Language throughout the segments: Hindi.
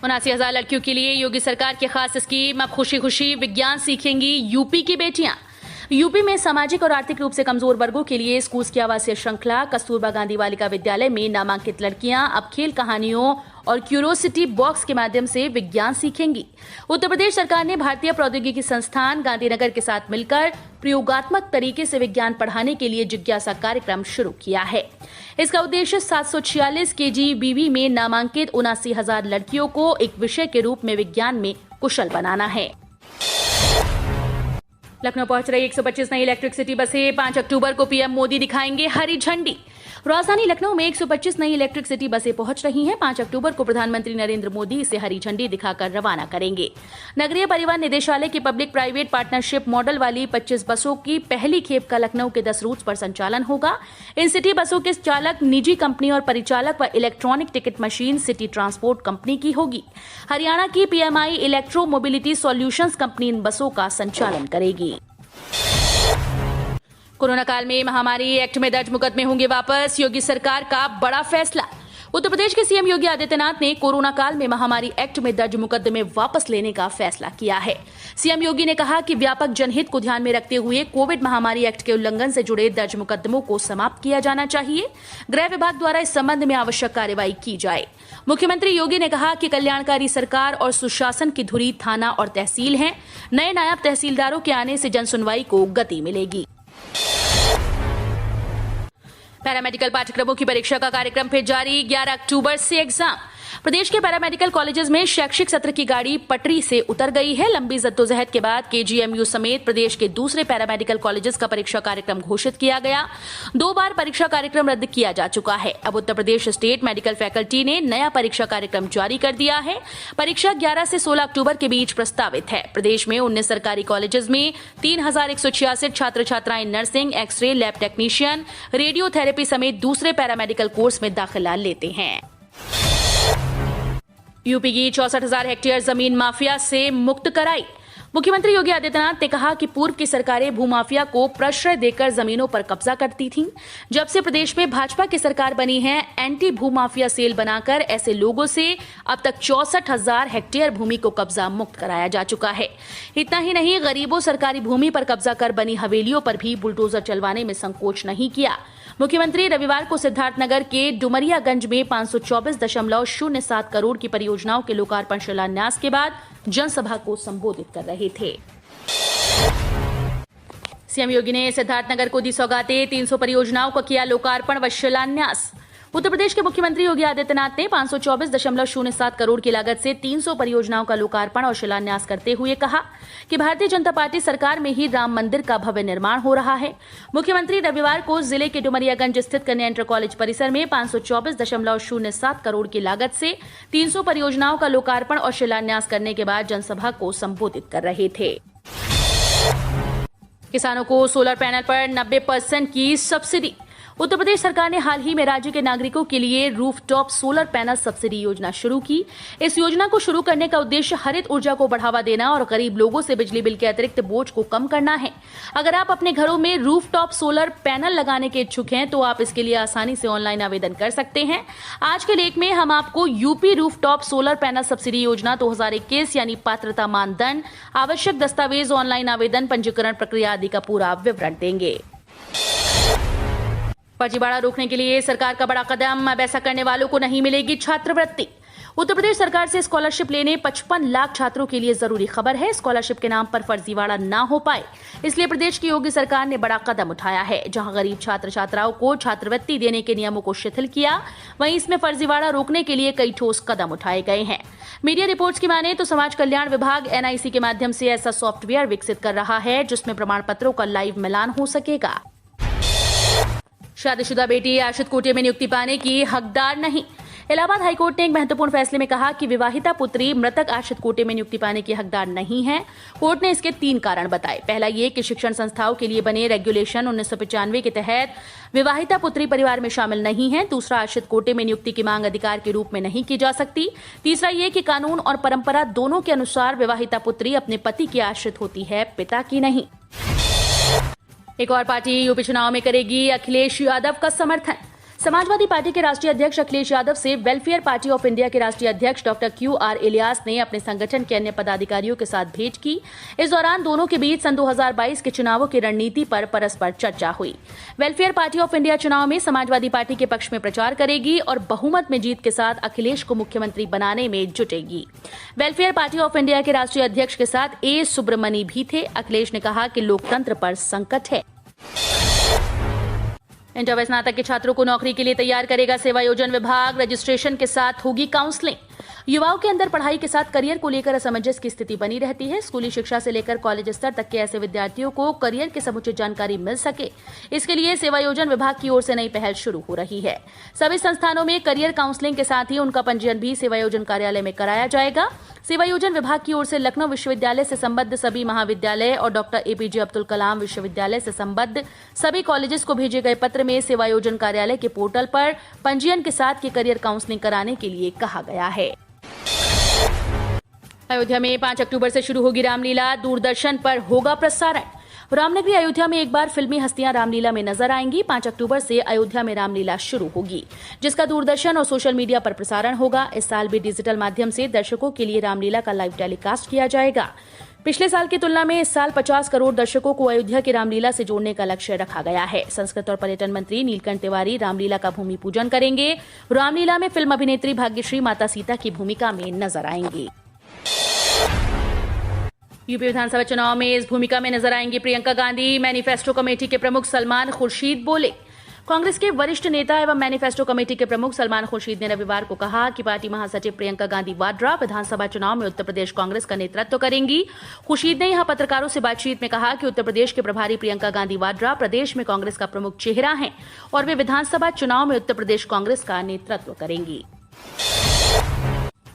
79,000 लड़कियों के लिए योगी सरकार की खास स्कीम। अब खुशी खुशी विज्ञान सीखेंगी यूपी की बेटियां। यूपी में सामाजिक और आर्थिक रूप से कमजोर वर्गों के लिए स्कूल की आवासीय श्रृंखला कस्तूरबा गांधी बालिका विद्यालय में नामांकित लड़कियां अब खेल कहानियों और क्यूरोसिटी बॉक्स के माध्यम से विज्ञान सीखेंगी। उत्तर प्रदेश सरकार ने भारतीय प्रौद्योगिकी संस्थान गांधीनगर के साथ मिलकर प्रयोगात्मक तरीके से विज्ञान पढ़ाने के लिए जिज्ञासा कार्यक्रम शुरू किया है। इसका उद्देश्य 746 KGBV में नामांकित 79,000 लड़कियों को एक विषय के रूप में विज्ञान में कुशल बनाना है। लखनऊ पहुंच रही 125 नई इलेक्ट्रिक सिटी बसें 5 अक्टूबर को पीएम मोदी दिखाएंगे हरी झंडी। राजधानी लखनऊ में 125 नई इलेक्ट्रिक सिटी बसें पहुंच रही हैं। 5 अक्टूबर को प्रधानमंत्री नरेंद्र मोदी इसे हरी झंडी दिखाकर रवाना करेंगे। नगरीय परिवहन निदेशालय की पब्लिक प्राइवेट पार्टनरशिप मॉडल वाली 25 बसों की पहली खेप का लखनऊ के 10 रूट्स पर संचालन होगा। इन सिटी बसों के चालक निजी कंपनी और परिचालक व electronic ticket machine city transport company की होगी। हरियाणा की PMI electro mobility solutions company इन बसों का संचालन करेगी। कोरोना काल में महामारी एक्ट में दर्ज मुकदमे होंगे वापस, योगी सरकार का बड़ा फैसला। उत्तर प्रदेश के सीएम योगी आदित्यनाथ ने कोरोना काल में महामारी एक्ट में दर्ज मुकदमे वापस लेने का फैसला किया है। सीएम योगी ने कहा कि व्यापक जनहित को ध्यान में रखते हुए कोविड महामारी एक्ट के उल्लंघन से जुड़े दर्ज मुकदमों को समाप्त किया जाना चाहिए। गृह विभाग द्वारा इस संबंध में आवश्यक कार्रवाई की जाए। मुख्यमंत्री योगी ने कहा कि कल्याणकारी सरकार और सुशासन की धुरी थाना और तहसील है। नए नायब तहसीलदारों के आने से जनसुनवाई को गति मिलेगी। पैरामेडिकल पाठ्यक्रमों की परीक्षा का कार्यक्रम फिर जारी। 11 अक्टूबर से एग्जाम। प्रदेश के पैरामेडिकल कॉलेजेस में शैक्षिक सत्र की गाड़ी पटरी से उतर गई है। लंबी जद्दोजहद के बाद KGMU समेत प्रदेश के दूसरे पैरामेडिकल कॉलेजेस का परीक्षा कार्यक्रम घोषित किया गया। 2 बार परीक्षा कार्यक्रम रद्द किया जा चुका है। अब Uttar Pradesh state medical faculty ने नया परीक्षा कार्यक्रम जारी कर दिया है। परीक्षा 11 से 16 अक्टूबर के बीच प्रस्तावित है। प्रदेश में 19 सरकारी कॉलेजेस में 3,186 छात्र छात्राएं nursing, x ray, lab technician, radiotherapy समेत दूसरे पैरामेडिकल कोर्स में दाखिला लेते हैं। यूपी की 64,000 हेक्टेयर जमीन माफिया से मुक्त कराई। मुख्यमंत्री योगी आदित्यनाथ ने कहा कि पूर्व की सरकारें भूमाफिया को प्रश्रय देकर जमीनों पर कब्जा करती थीं। जब से प्रदेश में भाजपा की सरकार बनी है, एंटी भूमाफिया सेल बनाकर ऐसे लोगों से अब तक 64,000 हेक्टेयर भूमि को कब्जा मुक्त कराया जा चुका है। इतना ही नहीं, गरीबों सरकारी भूमि पर कब्जा कर बनी हवेलियों पर भी बुलडोजर चलवाने में संकोच नहीं किया। मुख्यमंत्री रविवार को सिद्धार्थनगर के डुमरियागंज में 524.07 करोड़ की परियोजनाओं के लोकार्पण शिलान्यास के बाद जनसभा को संबोधित कर रहे थे। सीएम योगी ने सिद्धार्थनगर को दी सौगातें। 300 परियोजनाओं का किया लोकार्पण व शिलान्यास। उत्तर प्रदेश के मुख्यमंत्री योगी आदित्यनाथ ने 524.07 करोड़ की लागत से 300 परियोजनाओं का लोकार्पण और शिलान्यास करते हुए कहा कि भारतीय जनता पार्टी सरकार में ही राम मंदिर का भव्य निर्माण हो रहा है। मुख्यमंत्री रविवार को जिले के डुमरियागंज स्थित कन्या इंटर कॉलेज परिसर में 524.07 करोड़ की लागत से 300 परियोजनाओं का लोकार्पण और शिलान्यास करने के बाद जनसभा को संबोधित कर रहे थे। किसानों को सोलर पैनल पर 90% की सब्सिडी। उत्तर प्रदेश सरकार ने हाल ही में राज्य के नागरिकों के लिए रूफटॉप सोलर पैनल सब्सिडी योजना शुरू की। इस योजना को शुरू करने का उद्देश्य हरित ऊर्जा को बढ़ावा देना और गरीब लोगों से बिजली बिल के अतिरिक्त बोझ को कम करना है। अगर आप अपने घरों में रूफटॉप सोलर पैनल लगाने के इच्छुक हैं तो आप इसके लिए आसानी से ऑनलाइन आवेदन कर सकते हैं। आज के लेख में हम आपको UP rooftop solar panel subsidy योजना 2021 यानी पात्रता मानदंड, आवश्यक दस्तावेज, ऑनलाइन आवेदन, पंजीकरण प्रक्रिया आदि का पूरा विवरण देंगे। फर्जीवाड़ा रोकने के लिए सरकार का बड़ा कदम। अब ऐसा करने वालों को नहीं मिलेगी छात्रवृत्ति। उत्तर प्रदेश सरकार से स्कॉलरशिप लेने 55 लाख छात्रों के लिए जरूरी खबर है। स्कॉलरशिप के नाम पर फर्जीवाड़ा ना हो पाए, इसलिए प्रदेश की योगी सरकार ने बड़ा कदम उठाया है। जहां गरीब छात्र छात्राओं को छात्रवृत्ति देने के नियमों को शिथिल किया, वहीं इसमें फर्जीवाड़ा रोकने के लिए कई ठोस कदम उठाए गए हैं। मीडिया रिपोर्ट्स की माने तो समाज कल्याण विभाग NIC के माध्यम से ऐसा सॉफ्टवेयर विकसित कर रहा है जिसमें प्रमाण पत्रों का लाइव मिलान हो सकेगा। शादीशुदा बेटी आश्रित कोटे में नियुक्ति पाने की हकदार नहीं। इलाहाबाद हाईकोर्ट ने एक महत्वपूर्ण फैसले में कहा कि विवाहिता पुत्री मृतक आश्रित कोटे में नियुक्ति पाने की हकदार नहीं है। कोर्ट ने इसके 3 कारण बताए। पहला ये कि शिक्षण संस्थाओं के लिए बने रेगुलेशन 1995 के तहत विवाहिता पुत्री परिवार में शामिल नहीं है। दूसरा, आश्रित कोटे में नियुक्ति की मांग अधिकार के रूप में नहीं की जा सकती। तीसरा ये कि कानून और परंपरा दोनों के अनुसार विवाहिता पुत्री अपने पति की आश्रित होती है, पिता की नहीं। एक और पार्टी यूपी चुनाव में करेगी अखिलेश यादव का समर्थन। समाजवादी पार्टी के राष्ट्रीय अध्यक्ष अखिलेश यादव से वेलफेयर पार्टी ऑफ इंडिया के राष्ट्रीय अध्यक्ष डॉक्टर QR इलियास ने अपने संगठन के अन्य पदाधिकारियों के साथ भेंट की। इस दौरान दोनों के बीच सन 2022 के चुनावों की रणनीति पर परस्पर चर्चा हुई। वेलफेयर पार्टी ऑफ इंडिया चुनाव में समाजवादी पार्टी के पक्ष में प्रचार करेगी और बहुमत में जीत के साथ अखिलेश को मुख्यमंत्री बनाने में जुटेगी। वेलफेयर पार्टी ऑफ इंडिया के राष्ट्रीय अध्यक्ष के साथ ए सुब्रमणी भी थे। अखिलेश ने कहा कि लोकतंत्र पर संकट है। इंटर व स्नातक के छात्रों को नौकरी के लिए तैयार करेगा सेवायोजन विभाग। रजिस्ट्रेशन के साथ होगी काउंसलिंग। युवाओं के अंदर पढ़ाई के साथ करियर को लेकर असमंजस की स्थिति बनी रहती है। स्कूली शिक्षा से लेकर कॉलेज स्तर तक के ऐसे विद्यार्थियों को करियर की समुचित जानकारी मिल सके, इसके लिए सेवायोजन विभाग की ओर से नई पहल शुरू हो रही है। सभी संस्थानों में करियर काउंसलिंग के साथ ही उनका पंजीयन भी सेवायोजन कार्यालय में कराया जाएगा। सेवायोजन विभाग की ओर से लखनऊ विश्वविद्यालय से संबद्ध सभी महाविद्यालय और डॉक्टर APJ अब्दुल कलाम विश्वविद्यालय से संबद्ध सभी कॉलेजेस को भेजे गए पत्र में सेवायोजन कार्यालय के पोर्टल पर पंजीयन के साथ की करियर काउंसलिंग कराने के लिए कहा गया है। अयोध्या में 5 अक्टूबर से शुरू होगी रामलीला। दूरदर्शन पर होगा प्रसारण। रामनगरी अयोध्या में एक बार फिल्मी हस्तियां रामलीला में नजर आएंगी। 5 अक्टूबर से अयोध्या में रामलीला शुरू होगी, जिसका दूरदर्शन और सोशल मीडिया पर प्रसारण होगा। इस साल भी डिजिटल माध्यम से दर्शकों के लिए रामलीला का लाइव टेलीकास्ट किया जाएगा। पिछले साल की तुलना में इस साल 50 करोड़ दर्शकों को अयोध्या की रामलीला से जोड़ने का लक्ष्य रखा गया है। संस्कृत और पर्यटन मंत्री नीलकंठ तिवारी रामलीला का भूमि पूजन करेंगे। रामलीला में फिल्म अभिनेत्री भाग्यश्री माता सीता की भूमिका में नजर आएंगी। यूपी विधानसभा चुनाव में इस भूमिका में नजर आएंगी प्रियंका गांधी। मैनिफेस्टो कमेटी के प्रमुख सलमान खुर्शीद बोले। कांग्रेस के वरिष्ठ नेता एवं मैनिफेस्टो कमेटी के प्रमुख सलमान खुर्शीद ने रविवार को कहा कि पार्टी महासचिव प्रियंका गांधी वाड्रा विधानसभा चुनाव में उत्तर प्रदेश कांग्रेस का नेतृत्व करेंगी। खुर्शीद ने यहां पत्रकारों से बातचीत में कहा कि उत्तर प्रदेश के प्रभारी प्रियंका गांधी वाड्रा प्रदेश में कांग्रेस का प्रमुख चेहरा हैं और वे विधानसभा चुनाव में उत्तर प्रदेश कांग्रेस का नेतृत्व करेंगी।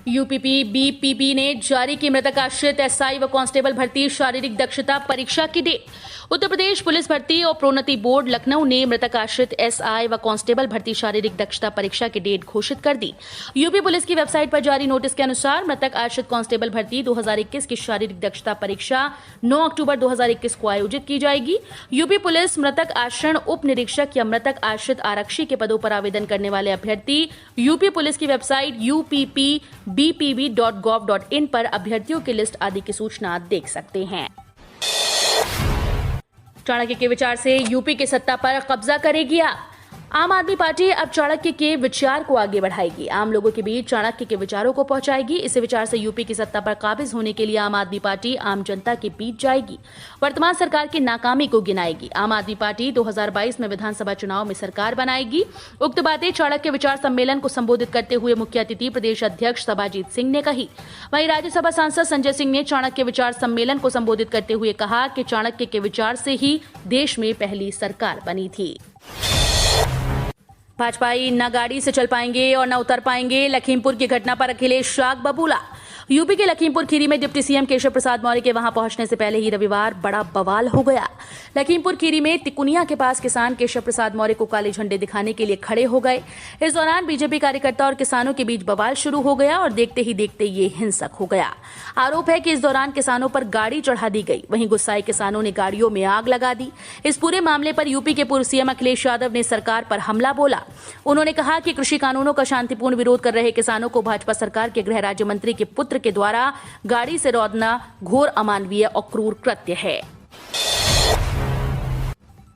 यूपीपी बीपीपी ने जारी की मृतक आश्रित SI व कांस्टेबल भर्ती शारीरिक दक्षता परीक्षा की डेट। उत्तर प्रदेश पुलिस भर्ती और प्रोन्नति बोर्ड लखनऊ ने मृतक आश्रित SI व कांस्टेबल भर्ती शारीरिक दक्षता परीक्षा की डेट घोषित कर दी। यूपी पुलिस की वेबसाइट पर जारी नोटिस के अनुसार मृतक आश्रित कांस्टेबल भर्ती 2021 की शारीरिक दक्षता परीक्षा 9 अक्टूबर 2021 को आयोजित की जाएगी। यूपी पुलिस मृतक आश्रय उप निरीक्षक या मृतक आश्रित आरक्षी के पदों पर आवेदन करने वाले अभ्यर्थी यूपी पुलिस की वेबसाइट uppbpv.gov.in पर अभ्यर्थियों की लिस्ट आदि की सूचना देख सकते हैं। चाणक्य के विचार से यूपी की सत्ता पर कब्जा करेगी आम आदमी पार्टी अब चाणक्य के विचार को आगे बढ़ाएगी। आम लोगों के बीच चाणक्य के विचारों को पहुंचाएगी। इस विचार से यूपी की सत्ता पर काबिज होने के लिए आम आदमी पार्टी आम जनता के बीच जाएगी, वर्तमान सरकार की नाकामी को गिनाएगी। आम आदमी पार्टी 2022 में विधानसभा चुनाव में सरकार बनाएगी। उक्त बातें चाणक्य विचार सम्मेलन को संबोधित करते हुए मुख्य अतिथि प्रदेश अध्यक्ष सभाजीत सिंह ने कही। वहीं राज्यसभा सांसद संजय सिंह ने चाणक्य विचार सम्मेलन को संबोधित करते हुए कहा कि चाणक्य के विचार से ही देश में पहली सरकार बनी थी। भाजपाई न गाड़ी से चल पाएंगे और न उतर पाएंगे। लखीमपुर की घटना पर अखिलेश शाख बबूला। यूपी के लखीमपुर खीरी में डिप्टी सीएम केशव प्रसाद मौर्य के वहां पहुंचने से पहले ही रविवार बड़ा बवाल हो गया। लखीमपुर खीरी में तिकुनिया के पास किसान केशव प्रसाद मौर्य को काले झंडे दिखाने के लिए खड़े हो गए। इस दौरान बीजेपी कार्यकर्ता और किसानों के बीच बवाल शुरू हो गया और देखते ही देखते ये हिंसक हो गया। आरोप है कि इस दौरान किसानों पर गाड़ी चढ़ा दी गई। वहीं गुस्साए किसानों ने गाड़ियों में आग लगा दी। इस पूरे मामले पर यूपी के पूर्व सीएम अखिलेश यादव ने सरकार पर हमला बोला। उन्होंने कहा कि कृषि कानूनों का शांतिपूर्ण विरोध कर रहे किसानों को भाजपा सरकार के गृह राज्य मंत्री के पुत्र के द्वारा गाड़ी से रौंदना घोर अमानवीय और क्रूर कृत्य है।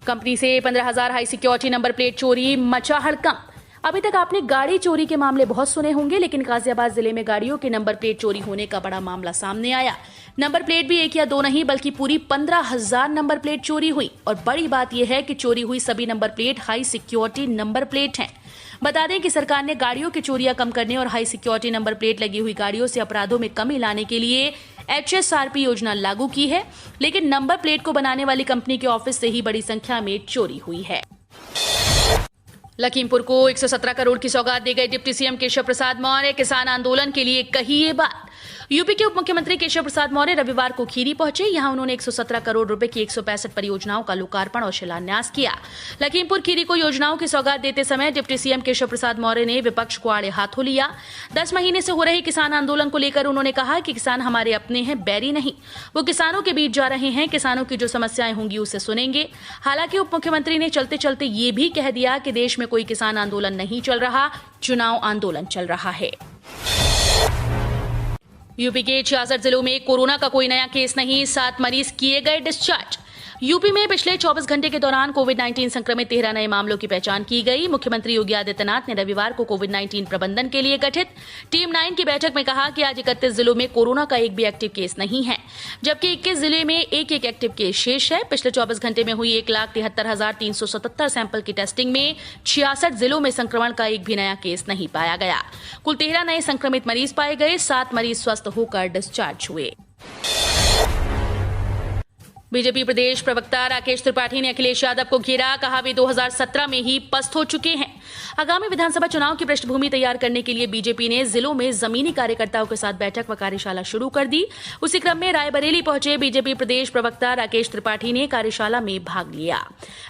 कंपनी से 15,000 हाई सिक्योरिटी नंबर प्लेट चोरी, मचा हड़कंप। अभी तक आपने गाड़ी चोरी के मामले बहुत सुने होंगे, लेकिन गाजियाबाद जिले में गाड़ियों के नंबर प्लेट चोरी होने का बड़ा मामला सामने आया। नंबर प्लेट भी 1 या 2 नहीं बल्कि पूरी 15,000 नंबर प्लेट चोरी हुई। और बड़ी बात यह है कि चोरी हुई सभी number plate high security number plate हैं। बता दें कि सरकार ने गाड़ियों की चोरियां कम करने और हाई सिक्योरिटी नंबर प्लेट लगी हुई गाड़ियों से अपराधों में कमी लाने के लिए HSRP योजना लागू की है, लेकिन नंबर प्लेट को बनाने वाली कंपनी के ऑफिस से ही बड़ी संख्या में चोरी हुई है। लखीमपुर को 117 करोड़ की सौगात दी गई। डिप्टी सीएम केशव प्रसाद मौर्य किसान आंदोलन के लिए कही ये बात। यूपी के उप मुख्यमंत्री केशव प्रसाद मौर्य रविवार को खीरी पहुंचे। यहां उन्होंने 117 करोड़ रुपए की 165 परियोजनाओं का लोकार्पण और शिलान्यास किया। लखीमपुर खीरी को योजनाओं की सौगात देते समय डिप्टी सीएम केशव प्रसाद मौर्य ने विपक्ष को आड़े हाथों लिया। 10 महीने से हो रहे किसान आंदोलन को लेकर उन्होंने कहा कि किसान हमारे अपने हैं, बैरी नहीं। वो किसानों के बीच जा रहे हैं, किसानों की जो समस्याएं होंगी उसे सुनेंगे। हालांकि उप मुख्यमंत्री ने चलते चलते ये भी कह दिया कि देश में में कोई किसान आंदोलन नहीं चल रहा, चुनाव आंदोलन चल रहा है। यूपी के 66 जिलों में कोरोना का कोई नया केस नहीं, 7 मरीज किए गए डिस्चार्ज। यूपी में पिछले 24 घंटे के दौरान कोविड-19 संक्रमित 13 नए मामलों की पहचान की गई। मुख्यमंत्री योगी आदित्यनाथ ने रविवार को कोविड-19 प्रबंधन के लिए गठित टीम 9 की बैठक में कहा कि आज 31 जिलों में कोरोना का एक भी एक्टिव केस नहीं है, जबकि 21 जिले में एक एक्टिव केस शेष है। पिछले 24 घंटे में हुई 1,73,377 सैंपल की टेस्टिंग में 66 जिलों में संक्रमण का एक भी नया केस नहीं पाया गया। कुल 13 नए संक्रमित मरीज पाए गए, 7 मरीज स्वस्थ होकर डिस्चार्ज हुए। बीजेपी प्रदेश प्रवक्ता राकेश त्रिपाठी ने अखिलेश यादव को घेरा, कहा वे 2017 में ही पस्त हो चुके हैं। आगामी विधानसभा चुनाव की पृष्ठभूमि तैयार करने के लिए बीजेपी ने जिलों में जमीनी कार्यकर्ताओं के साथ बैठक व कार्यशाला शुरू कर दी। उसी क्रम में रायबरेली पहुंचे बीजेपी प्रदेश प्रवक्ता राकेश त्रिपाठी ने कार्यशाला में भाग लिया।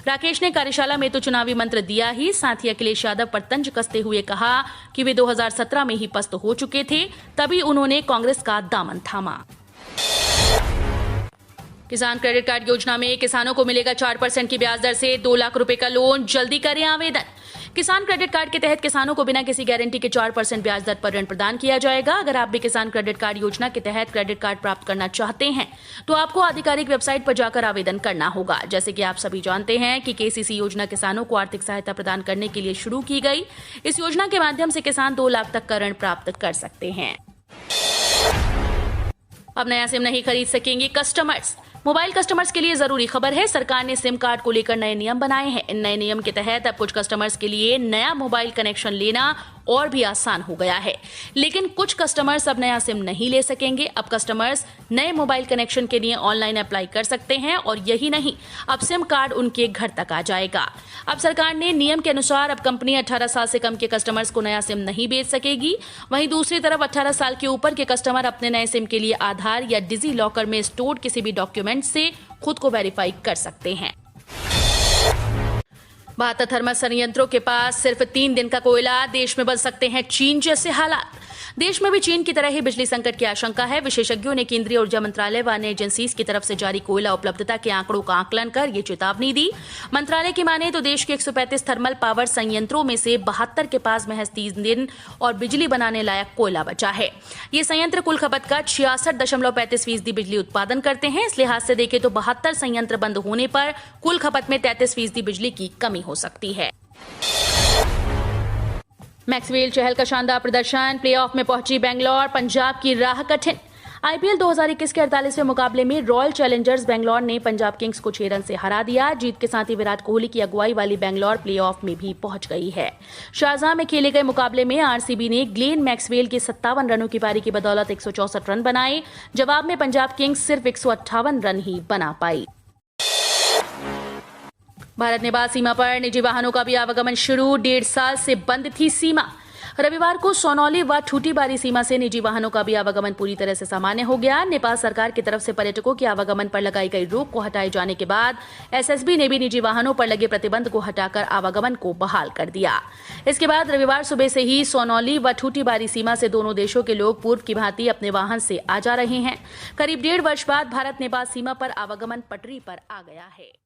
राकेश ने कार्यशाला में तो चुनावी मंत्र दिया ही, साथ ही अखिलेश यादव पर तंज कसते हुए कहा कि वे 2017 में ही पस्त हो चुके थे, तभी उन्होंने कांग्रेस का दामन थामा। किसान क्रेडिट कार्ड योजना में किसानों को मिलेगा 4% की ब्याज दर से 2 लाख रुपए का लोन, जल्दी करें आवेदन। किसान क्रेडिट कार्ड के तहत किसानों को बिना किसी गारंटी के 4% ब्याज दर पर ऋण प्रदान किया जाएगा। अगर आप भी किसान क्रेडिट कार्ड योजना के तहत क्रेडिट कार्ड प्राप्त करना चाहते हैं तो आपको आधिकारिक वेबसाइट पर जाकर आवेदन करना होगा। जैसे कि आप सभी जानते हैं कि केसीसी योजना किसानों को आर्थिक सहायता प्रदान करने के लिए शुरू की गई। इस योजना के माध्यम से किसान 2 लाख तक का ऋण प्राप्त कर सकते हैं। अब नया सिम नहीं खरीद सकेंगे कस्टमर्स। मोबाइल कस्टमर्स के लिए जरूरी खबर है, सरकार ने सिम कार्ड को लेकर नए नियम बनाए हैं। इन नए नियम के तहत अब कुछ कस्टमर्स के लिए नया मोबाइल कनेक्शन लेना और भी आसान हो गया है, लेकिन कुछ कस्टमर्स अब नया सिम नहीं ले सकेंगे। अब कस्टमर्स नए मोबाइल कनेक्शन के लिए ऑनलाइन अप्लाई कर सकते हैं और यही नहीं, अब सिम कार्ड उनके घर तक आ जाएगा। अब सरकार ने नियम के अनुसार अब कंपनी 18 साल से कम के कस्टमर्स को नया सिम नहीं बेच सकेगी। वहीं दूसरी तरफ 18 साल के ऊपर के कस्टमर अपने नए सिम के लिए आधार या डिजी लॉकर में स्टोर्ड किसी भी डॉक्यूमेंट से खुद को वेरीफाई कर सकते हैं। 72 थर्मल संयंत्रों के पास सिर्फ 3 दिन का कोयला, देश में बन सकते हैं चीन जैसे हालात। देश में भी चीन की तरह ही बिजली संकट की आशंका है। विशेषज्ञों ने केंद्रीय ऊर्जा मंत्रालय व अन्य एजेंसीज की तरफ से जारी कोयला उपलब्धता के आंकड़ों का आकलन कर ये चेतावनी दी। मंत्रालय की माने तो देश के 135 थर्मल पावर संयंत्रों में से 72 के पास महज 3 दिन और बिजली बनाने लायक कोयला बचा है। ये संयंत्र कुल खपत का 66.35% बिजली उत्पादन करते हैं। इस लिहाज से देखें तो 72 संयंत्र बंद होने पर कुल खपत में 33% बिजली की कमी हो सकती है। मैक्सवेल चहल का शानदार प्रदर्शन, प्लेऑफ में पहुंची बेंगलोर, पंजाब की राह कठिन। आईपीएल 2021 के 48वें मुकाबले में रॉयल चैलेंजर्स बेंगलोर ने पंजाब किंग्स को 6 रन से हरा दिया। जीत के साथ ही विराट कोहली की अगुवाई वाली बेंगलोर प्लेऑफ में भी पहुंच गई है। शारजाह में खेले गए मुकाबले में आरसीबी ने ग्लेन मैक्सवेल के 57 रनों की पारी की बदौलत 164 रन बनाए। जवाब में पंजाब किंग्स सिर्फ 158 रन ही बना पाई। भारत नेपाल सीमा पर निजी वाहनों का भी आवागमन शुरू, 1.5 साल से बंद थी सीमा। रविवार को सोनौली व ठूटीबारी सीमा से निजी वाहनों का भी आवागमन पूरी तरह से सामान्य हो गया। नेपाल सरकार की तरफ से पर्यटकों के आवागमन पर लगाई गई रोक को हटाए जाने के बाद एसएसबी ने भी निजी वाहनों पर लगे प्रतिबंध को हटाकर आवागमन को बहाल कर दिया। इसके बाद रविवार सुबह से ही सोनौली व ठूटीबारी सीमा से दोनों देशों के लोग पूर्व की भांति अपने वाहन से आ जा रहे हैं। करीब 1.5 वर्ष बाद भारत नेपाल सीमा पर आवागमन पटरी पर आ गया है।